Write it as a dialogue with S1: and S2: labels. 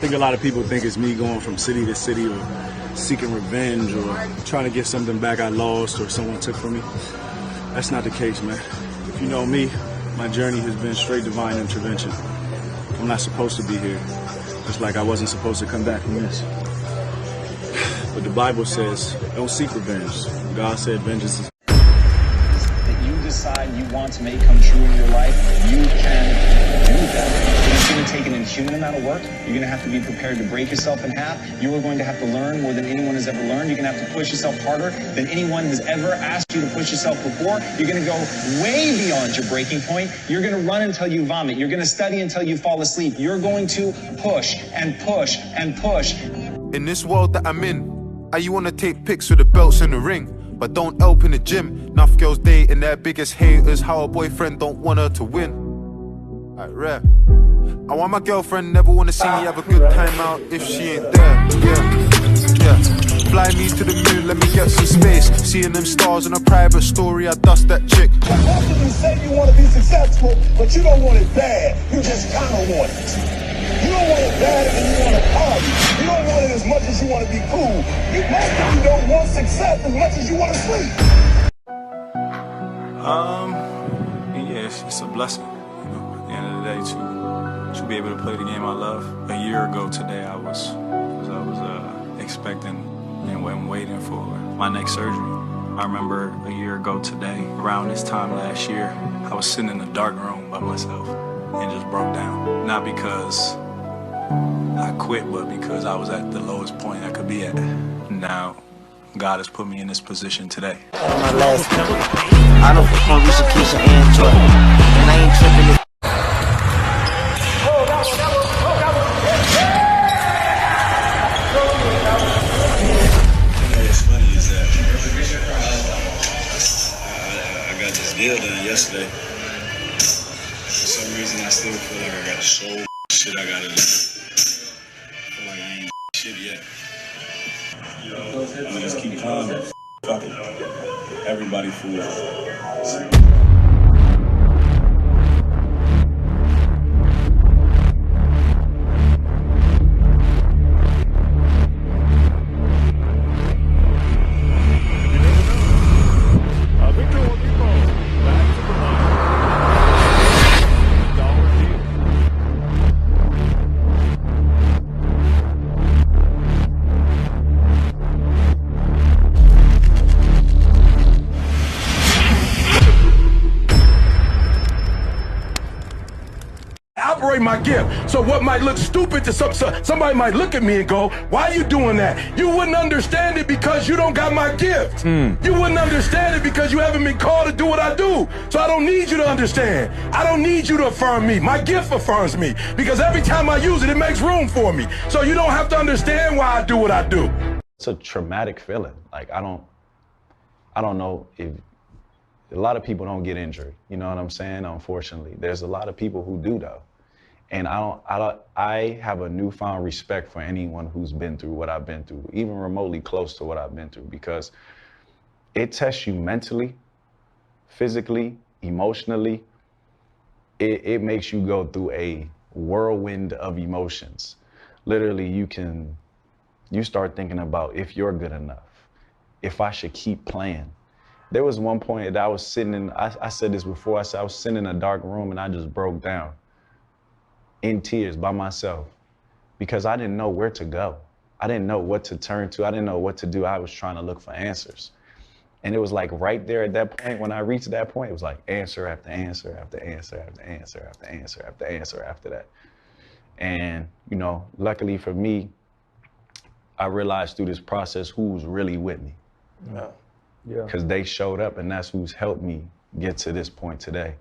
S1: think a lot of people think it's me going from city to city or seeking revenge or trying to get something back I lost or someone took from me. That's not the case, man. If you know me, my journey has been straight divine intervention. I'm not supposed to be here, just like I wasn't supposed to come back from this. But the Bible says, don't seek revenge. God said vengeance is...
S2: That you decide you want to make come true in your life, you can do that. It's going to take an inhuman amount of work. You're going to have to be prepared to break yourself in half. You are going to have to learn more than anyone has ever learned. You're going to have to push yourself harder than anyone has ever asked you to push yourself before. You're going to go way beyond your breaking point. You're going to run until you vomit. You're going to study until you fall asleep. You're going to push and push and push.
S3: In this world that I'm in, you want to take pics with the belts in the ring, but don't help in the gym. Enough girls dating their biggest haters, how a boyfriend don't want her to win. Alright, rare. I want my girlfriend, never want to see me have a good time out if she ain't there. Yeah. Fly me to the moon, let me get some space. Seeing them stars in a private story, I dust that chick.
S4: You say you want to be successful, but you don't want it bad. You just kind of want it. You don't want it bad and you want to party. You don't want it as much as you want to be cool. Most of you don't want success as much as you want to sleep.
S1: Yeah, it's a blessing. You know, at the end of the day, to be able to play the game I love. A year ago today, I was expecting and waiting for my next surgery. I remember a year ago today, around this time last year, I was sitting in a dark room by myself and just broke down. Not because I quit, but because I was at the lowest point I could be at. Now, God has put me in this position today.
S5: My last I don't perform Resecution and Joy, and I ain't tripping it.
S1: What's funny is that I got this deal done yesterday. For some reason, I still feel like I got so much shit I gotta do. I feel like I ain't shit yet. I'm gonna just keep calm. Fuck it. Everybody fools.
S4: Operate my gift. So what might look stupid to somebody might look at me and go, why are you doing that? You wouldn't understand it because you don't got my gift. You wouldn't understand it because you haven't been called to do what I do. So I don't need you to understand. I don't need you to affirm me. My gift affirms me because every time I use it, it makes room for me. So you don't have to understand why I do what I do.
S6: It's a traumatic feeling. Like I don't know if a lot of people don't get injured. You know what I'm saying? Unfortunately, there's a lot of people who do though. And I have a newfound respect for anyone who's been through what I've been through, even remotely close to what I've been through, because it tests you mentally, physically, emotionally. It makes you go through a whirlwind of emotions. Literally, you start thinking about if you're good enough, if I should keep playing. There was one point that I was sitting in, I said this before, I said I was sitting in a dark room and I just broke down in tears by myself because I didn't know where to go. I didn't know what to turn to. I didn't know what to do. I was trying to look for answers. And it was like right there at that point, when I reached that point, it was like answer after answer after answer after answer after answer after answer after that. And, you know, luckily for me, I realized through this process who's really with me.
S4: Yeah.
S6: Because they showed up and that's who's helped me get to this point today.